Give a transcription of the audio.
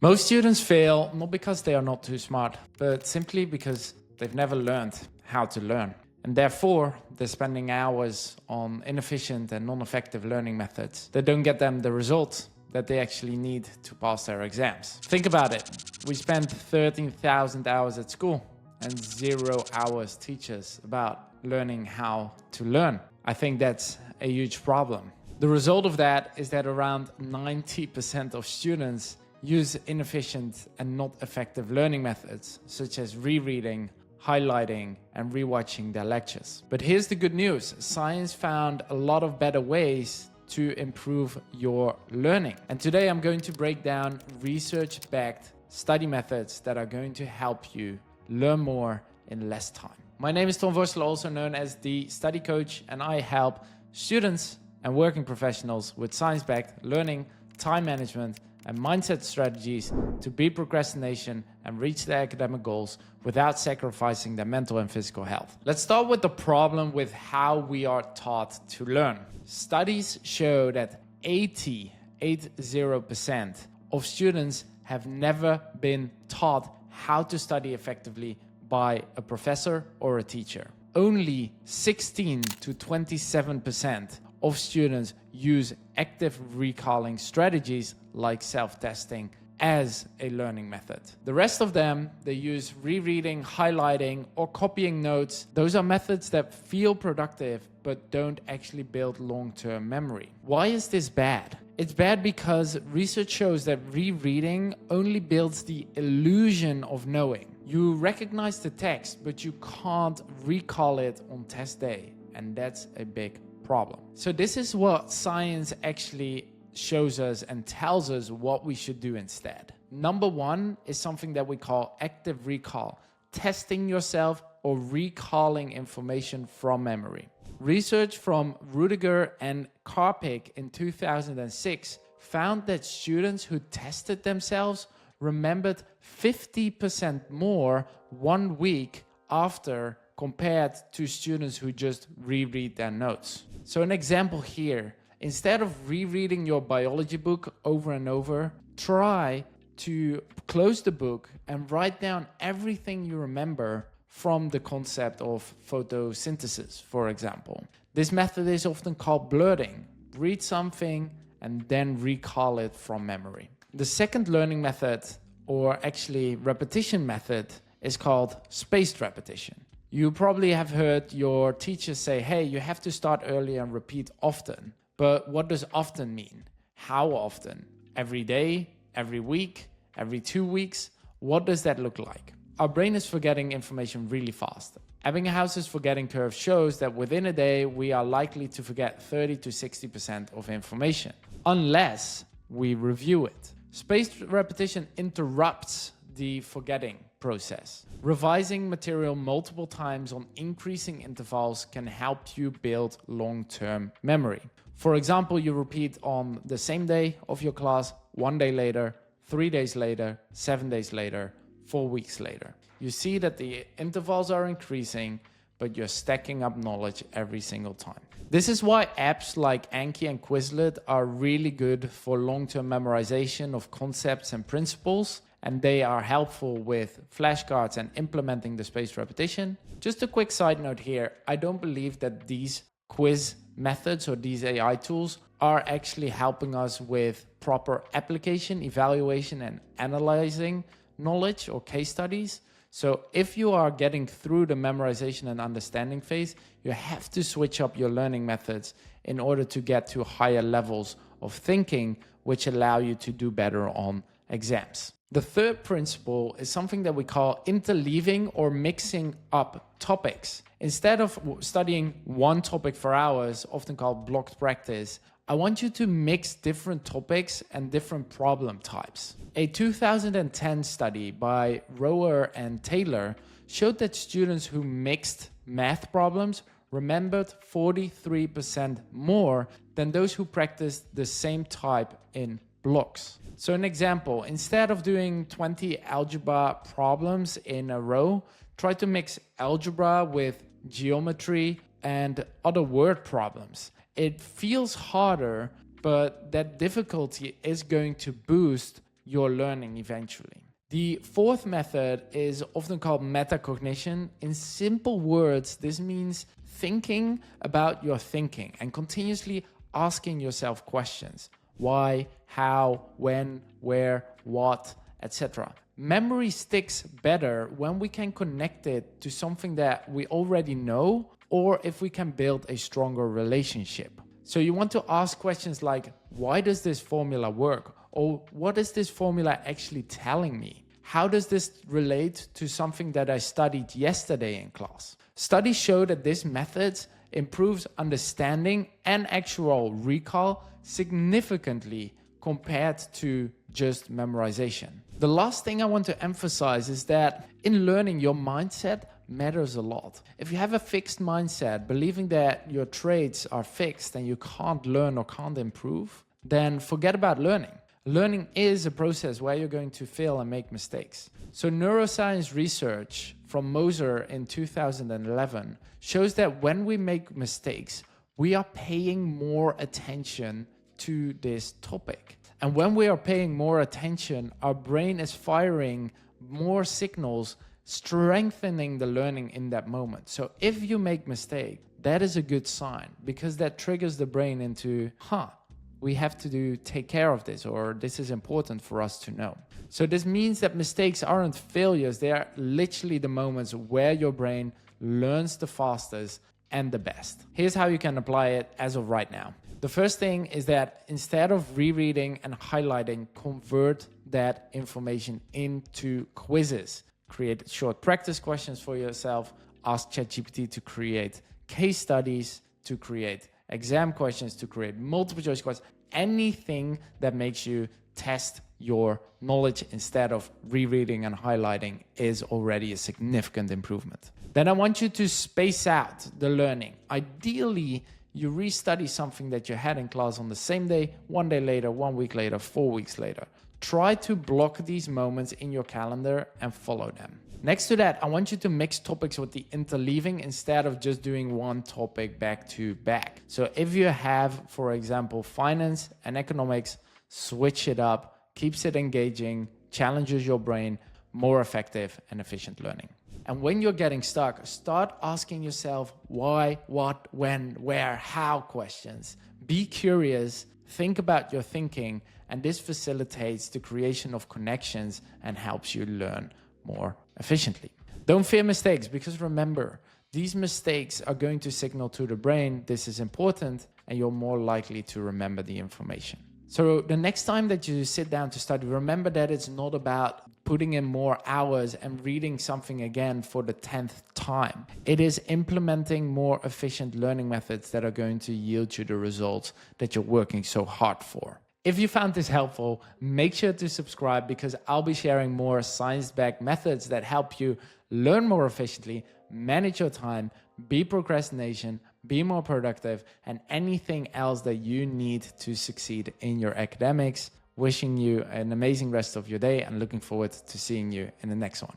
Most students fail not because they are not too smart, but simply because they've never learned how to learn. And therefore, they're spending hours on inefficient and non-effective learning methods that don't get them the results that they actually need to pass their exams. Think about it. We spend 13,000 hours at school and 0 hours teach us about learning how to learn. I think that's a huge problem. The result of that is that around 90% of students use inefficient and not effective learning methods, such as rereading, highlighting, and rewatching their lectures. But here's the good news. Science found a lot of better ways to improve your learning. And today I'm going to break down research-backed study methods that are going to help you learn more in less time. My name is Tom Vorstel, also known as the Study Coach, and I help students and working professionals with science-backed learning, time management, and mindset strategies to beat procrastination and reach their academic goals without sacrificing their mental and physical health. Let's start with the problem with how we are taught to learn. Studies show that 80% of students have never been taught how to study effectively by a professor or a teacher. Only 16 to 27% of students use active recalling strategies like self-testing as a learning method. The rest of them, they use rereading, highlighting, or copying notes. Those are methods that feel productive but don't actually build long-term memory. Why is this bad? It's bad because research shows that rereading only builds the illusion of knowing. You recognize the text, but you can't recall it on test day, and that's a big problem. So this is what science actually shows us and tells us what we should do instead. Number one is something that we call active recall, testing yourself or recalling information from memory. Research from Rudiger and Karpik in 2006 found that students who tested themselves remembered 50% more 1 week after compared to students who just reread their notes. So an example here, instead of rereading your biology book over and over, try to close the book and write down everything you remember from the concept of photosynthesis, for example. This method is often called blurting. Read something and then recall it from memory. The second learning method, or actually repetition method, is called spaced repetition. You probably have heard your teacher say, hey, you have to start early and repeat often. But what does often mean? How often? Every day? Every week? Every 2 weeks? What does that look like? Our brain is forgetting information really fast. Ebbinghouse's forgetting curve shows that within a day, we are likely to forget 30 to 60% of information, unless we review it. Spaced repetition interrupts the forgetting process. Revising material multiple times on increasing intervals can help you build long-term memory. For example, you repeat on the same day of your class, 1 day later, 3 days later, 7 days later, 4 weeks later. You see that the intervals are increasing, but you're stacking up knowledge every single time. This is why apps like Anki and Quizlet are really good for long-term memorization of concepts and principles, and they are helpful with flashcards and implementing the spaced repetition. Just a quick side note here, I don't believe that these quiz methods or these AI tools are actually helping us with proper application, evaluation, and analyzing knowledge or case studies. So if you are getting through the memorization and understanding phase, you have to switch up your learning methods in order to get to higher levels of thinking, which allow you to do better on exams. The third principle is something that we call interleaving or mixing up topics. Instead of studying one topic for hours, often called blocked practice, I want you to mix different topics and different problem types. A 2010 study by Rower and Taylor showed that students who mixed math problems remembered 43% more than those who practiced the same type in blocks. So an example, instead of doing 20 algebra problems in a row, try to mix algebra with geometry and other word problems. It feels harder, but that difficulty is going to boost your learning eventually. The fourth method is often called metacognition. In simple words, this means thinking about your thinking and continuously asking yourself questions. Why, how, when, where, what, etc. Memory sticks better when we can connect it to something that we already know, or if we can build a stronger relationship. So you want to ask questions like, why does this formula work? Or what is this formula actually telling me? How does this relate to something that I studied yesterday in class? Studies show that this method improves understanding and actual recall significantly compared to just memorization. The last thing I want to emphasize is that in learning, your mindset matters a lot. If you have a fixed mindset, believing that your traits are fixed and you can't learn or can't improve, then forget about learning. Learning is a process where you're going to fail and make mistakes. So neuroscience research from Moser in 2011 shows that when we make mistakes, we are paying more attention to this topic. And when we are paying more attention, our brain is firing more signals, strengthening the learning in that moment. So if you make mistake, that is a good sign, because that triggers the brain into, we have to take care of this, or this is important for us to know. So this means that mistakes aren't failures. They are literally the moments where your brain learns the fastest and the best. Here's how you can apply it as of right now. The first thing is that instead of rereading and highlighting, convert that information into quizzes. Create short practice questions for yourself. Ask ChatGPT to create case studies, to create exam questions, to create multiple choice questions. Anything that makes you test your knowledge instead of rereading and highlighting is already a significant improvement. Then I want you to space out the learning. Ideally, you restudy something that you had in class on the same day, 1 day later, 1 week later, 4 weeks later. Try to block these moments in your calendar and follow them. Next to that, I want you to mix topics with the interleaving instead of just doing one topic back to back. So if you have, for example, finance and economics, switch it up, keeps it engaging, challenges your brain, more effective and efficient learning. And when you're getting stuck, start asking yourself why, what, when, where, how questions. Be curious, think about your thinking, and this facilitates the creation of connections and helps you learn more efficiently. Don't fear mistakes, because remember, these mistakes are going to signal to the brain this is important, and you're more likely to remember the information. So the next time that you sit down to study, remember that it's not about putting in more hours and reading something again for the 10th time. It is implementing more efficient learning methods that are going to yield you the results that you're working so hard for. If you found this helpful, make sure to subscribe, because I'll be sharing more science-backed methods that help you learn more efficiently, manage your time, beat procrastination, be more productive, and anything else that you need to succeed in your academics. Wishing you an amazing rest of your day and looking forward to seeing you in the next one.